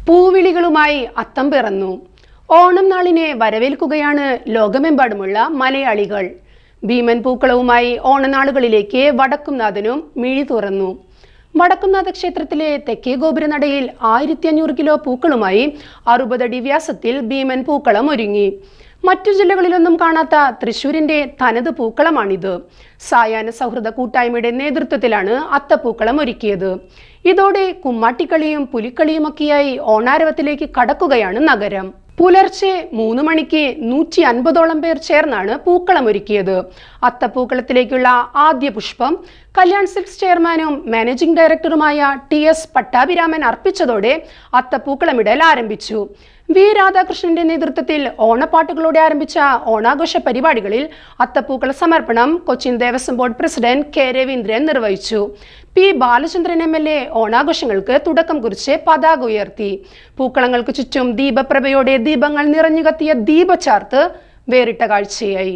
പൂവിളികളുമായി അത്തം പിറന്നു. ഓണം നാളിനെ വരവേൽക്കുകയാണ് ലോകമെമ്പാടുമുള്ള മലയാളികൾ. ഭീമൻ പൂക്കളവുമായി ഓണനാളുകളിലേക്ക് വടക്കുംനാഥനും മിഴി തുറന്നു. വടക്കുംനാഥ ക്ഷേത്രത്തിലെ തെക്കേ ഗോപുരനടയിൽ 1500 കിലോ പൂക്കളുമായി 60 അടി വ്യാസത്തിൽ ഭീമൻ പൂക്കളം ഒരുങ്ങി. മറ്റു ജില്ലകളിലൊന്നും കാണാത്ത തൃശൂരിന്റെ തനത് പൂക്കളമാണിത്. സായാഹ്ന സൗഹൃദ കൂട്ടായ്മയുടെ നേതൃത്വത്തിലാണ് അത്തപ്പൂക്കളം ഒരുക്കിയത്. ഇതോടെ കുമ്മാട്ടിക്കളിയും പുലിക്കളിയുമൊക്കെയായി ഓണാരവത്തിലേക്ക് കടക്കുകയാണ് നഗരം. പുലർച്ചെ 3 മണിക്ക് 150ഓളം പേർ ചേർന്നാണ് പൂക്കളം ഒരുക്കിയത്. അത്തപ്പൂക്കളത്തിലേക്കുള്ള ആദ്യ പുഷ്പം കല്യാൺ സിൽക്സ് ചെയർമാനും മാനേജിംഗ് ഡയറക്ടറുമായ TS പട്ടാഭിരാമൻ അർപ്പിച്ചതോടെ അത്തപ്പൂക്കളമിടൽ ആരംഭിച്ചു. വി രാധാകൃഷ്ണന്റെ നേതൃത്വത്തിൽ ഓണപ്പാട്ടുകളോടെ ആരംഭിച്ച ഓണാഘോഷ പരിപാടികളിൽ അത്തപ്പൂക്കള സമർപ്പണം Cochin Devaswom board president K Raveendran നിർവഹിച്ചു. P ബാലചന്ദ്രൻ MLA ഓണാഘോഷങ്ങൾക്ക് തുടക്കം കുറിച്ച് പതാക ഉയർത്തി. പൂക്കളങ്ങൾക്ക് ചുറ്റും ദീപപ്രഭയോടെ ദീപങ്ങൾ നിറഞ്ഞു കത്തിയ ദീപചാർത്ത് വേറിട്ട കാഴ്ചയായി.